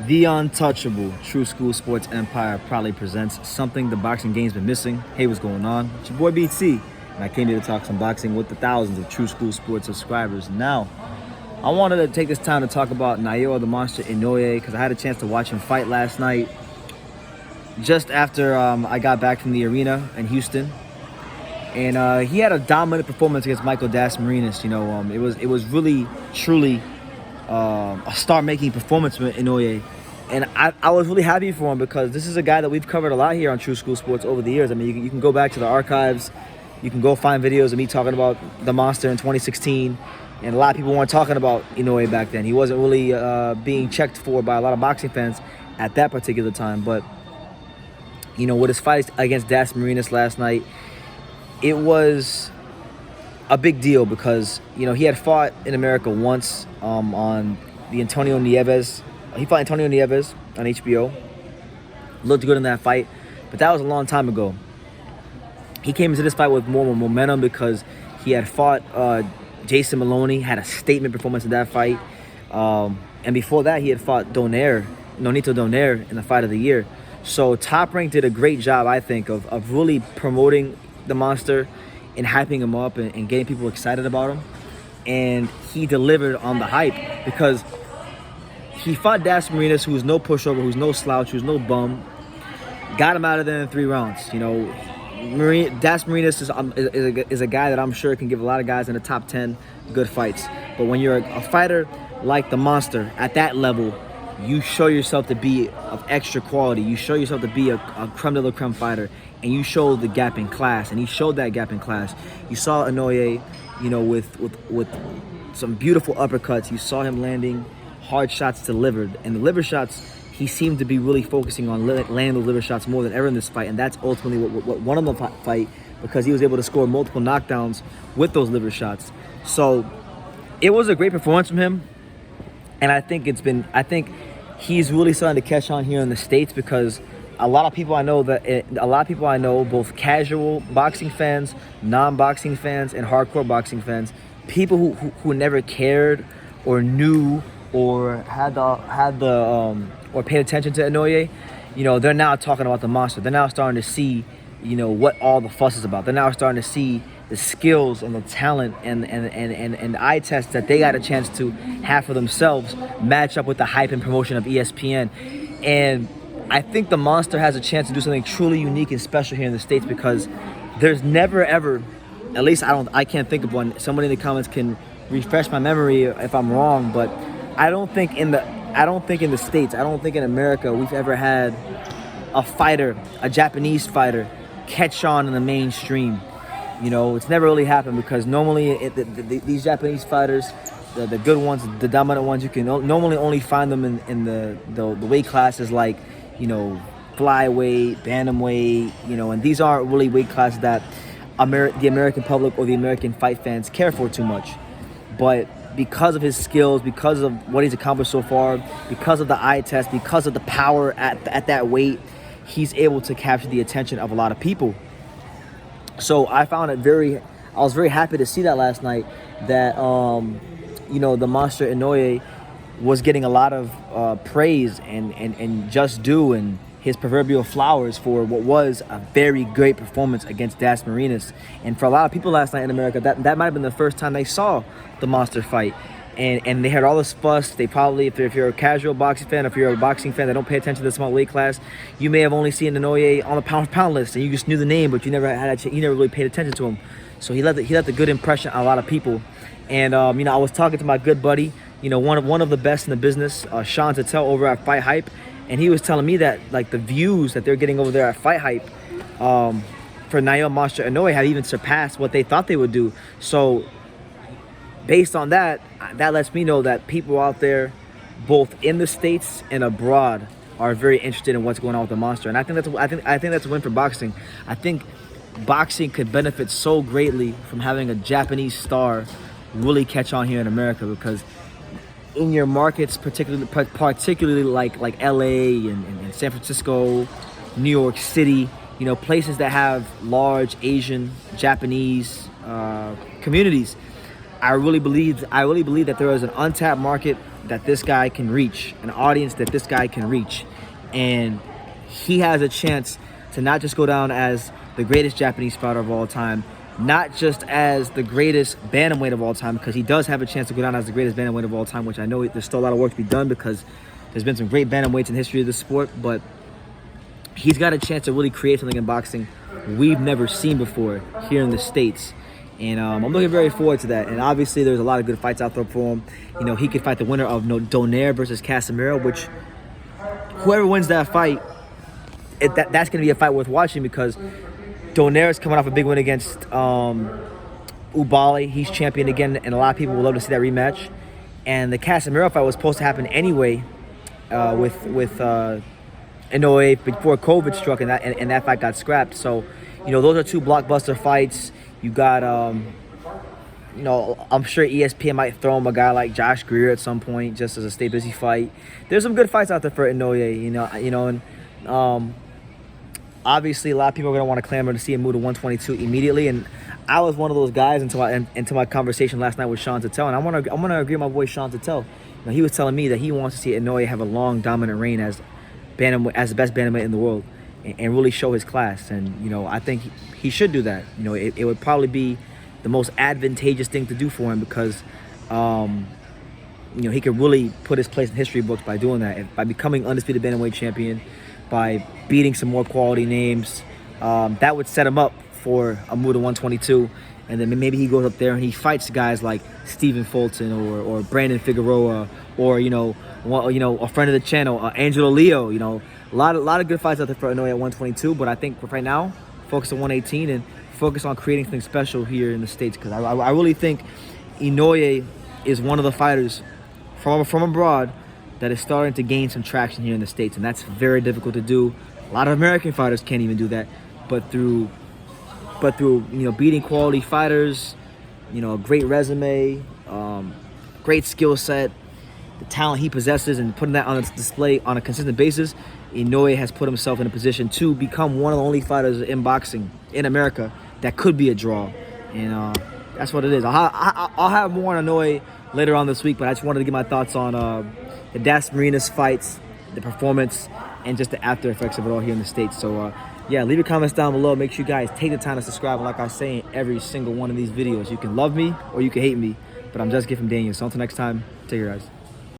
The untouchable True School Sports Empire proudly presents something the boxing game's been missing. Hey, what's going on? It's your boy BT, and I came here to talk some boxing with the thousands of True School Sports subscribers. Now, I wanted to take this time to talk about Naoya the Monster Inoue because I had a chance to watch him fight last night just after I got back from the arena in Houston. And he had a dominant performance against Michael Dasmarinas. It was really, truly a star-making performance from Inoue. And I was really happy for him because this is a guy that we've covered a lot here on True School Sports over the years. I mean, you can go back to the archives. You can go find videos of me talking about the Monster in 2016. And a lot of people weren't talking about Inoue back then. He wasn't really being checked for by a lot of boxing fans at that particular time. But, with his fight against Dasmarinas last night, it was a big deal because, he had fought in America once on the Antonio Nieves. He fought Antonio Nieves on HBO. Looked good in that fight, but that was a long time ago. He came into this fight with more momentum because he had fought Jason Maloney, had a statement performance in that fight. And before that, he had fought Nonito Donaire in the fight of the year. So Top Rank did a great job, I think, of really promoting the Monster and hyping him up and getting people excited about him. And he delivered on the hype because he fought Dasmarinas, who's no pushover, who's no slouch, who's no bum. Got him out of there in 3 rounds. Dasmarinas is a guy that I'm sure can give a lot of guys in the top 10 good fights. But when you're a fighter like the Monster at that level, you show yourself to be of extra quality. You show yourself to be a creme de la creme fighter, and you show the gap in class. And he showed that gap in class. You saw Inoue, with some beautiful uppercuts. You saw him landing hard shots delivered, and the liver shots, he seemed to be really focusing on landing the liver shots more than ever in this fight, and that's ultimately what won him the fight because he was able to score multiple knockdowns with those liver shots. So it was a great performance from him, and I think he's really starting to catch on here in the States because a lot of people I know, both casual boxing fans, non-boxing fans, and hardcore boxing fans, people who never cared or knew or had the or paid attention to Inoue, they're now talking about the Monster. They're now starting to see, what all the fuss is about. They're now starting to see the skills and the talent and the eye tests that they got a chance to have for themselves match up with the hype and promotion of ESPN. And I think the Monster has a chance to do something truly unique and special here in the States because there's never ever, at least I can't think of one. Somebody in the comments can refresh my memory if I'm wrong, but I don't think in the States, I don't think in America we've ever had a Japanese fighter catch on in the mainstream. It's never really happened because normally these Japanese fighters, the good ones, the dominant ones, you can normally only find them in the weight classes like, flyweight, bantamweight, and these aren't really weight classes that the American public or the American fight fans care for too much. But because of his skills, because of what he's accomplished so far, because of the eye test, because of the power at that weight, he's able to capture the attention of a lot of people. So I was very happy to see that last night that, the Monster Inoue was getting a lot of praise and just due and his proverbial flowers for what was a very great performance against Dasmarinas. And for a lot of people last night in America, that might have been the first time they saw the Monster fight. And they had all this fuss. They probably, if you're a casual boxing fan, if you're a boxing fan that don't pay attention to the small weight class, you may have only seen Inoue on the pound-for-pound list, and you just knew the name, but you never really paid attention to him. So he left a good impression on a lot of people. And I was talking to my good buddy, one of the best in the business, Sean Tattel over at Fight Hype, and he was telling me that like the views that they're getting over there at Fight Hype for Naoya Monster Inoue have even surpassed what they thought they would do. So based on that lets me know that people out there, both in the States and abroad, are very interested in what's going on with the Monster. And I think that's a win for boxing. I think boxing could benefit so greatly from having a Japanese star really catch on here in America because in your markets, particularly like LA and San Francisco, New York City, places that have large Asian, Japanese communities, I really believe that there is an untapped market that this guy can reach, an audience that this guy can reach. And he has a chance to not just go down as the greatest Japanese fighter of all time, not just as the greatest bantamweight of all time, because he does have a chance to go down as the greatest bantamweight of all time, which I know there's still a lot of work to be done because there's been some great bantamweights in the history of the sport, but he's got a chance to really create something in boxing we've never seen before here in the States. And I'm looking very forward to that. And obviously there's a lot of good fights out there for him. You know, he could fight the winner of Donaire versus Casemiro, which whoever wins that fight, that's going to be a fight worth watching, because Donaire is coming off a big win against Ubali. He's champion again, and a lot of people would love to see that rematch. And the Casemiro fight was supposed to happen anyway with Inoue before COVID struck, and that fight got scrapped. So, you know, those are two blockbuster fights. You got, you know, I'm sure ESPN might throw him a guy like Josh Greer at some point just as a stay busy fight. There's some good fights out there for Inoue, you know, and obviously a lot of people are gonna want to clamor to see him move to 122 immediately. And I was one of those guys until my conversation last night with Sean Tuttel, and I'm gonna agree with my boy Sean Tuttel. You know, he was telling me that he wants to see Inoue have a long, dominant reign as the best bantamweight in the world, and really show his class. And, you know, I think he should do that. You know, it would probably be the most advantageous thing to do for him, because, you know, he could really put his place in history books by doing that, by becoming undisputed bantamweight champion, by beating some more quality names. That would set him up for a move to 122. And then maybe he goes up there and he fights guys like Stephen Fulton or Brandon Figueroa, or, you know, a friend of the channel, Angelo Leo. You know, a lot of good fights out there for Inoue at 122. But I think right now, focus on 118 and focus on creating something special here in the States, because I really think Inoue is one of the fighters from abroad that is starting to gain some traction here in the States, and that's very difficult to do. A lot of American fighters can't even do that, but through you know, beating quality fighters, you know, a great resume, great skill set, the talent he possesses, and putting that on display on a consistent basis, Inoue has put himself in a position to become one of the only fighters in boxing in America that could be a draw. And that's what it is. I'll have more on Inoue later on this week, but I just wanted to get my thoughts on the Dasmarinas fights, the performance, and just the after effects of it all here in the States. So yeah, leave your comments down below. Make sure you guys take the time to subscribe. And like I say in every single one of these videos, you can love me or you can hate me, but I'm just Gift from Daniel. So until next time, take care, guys.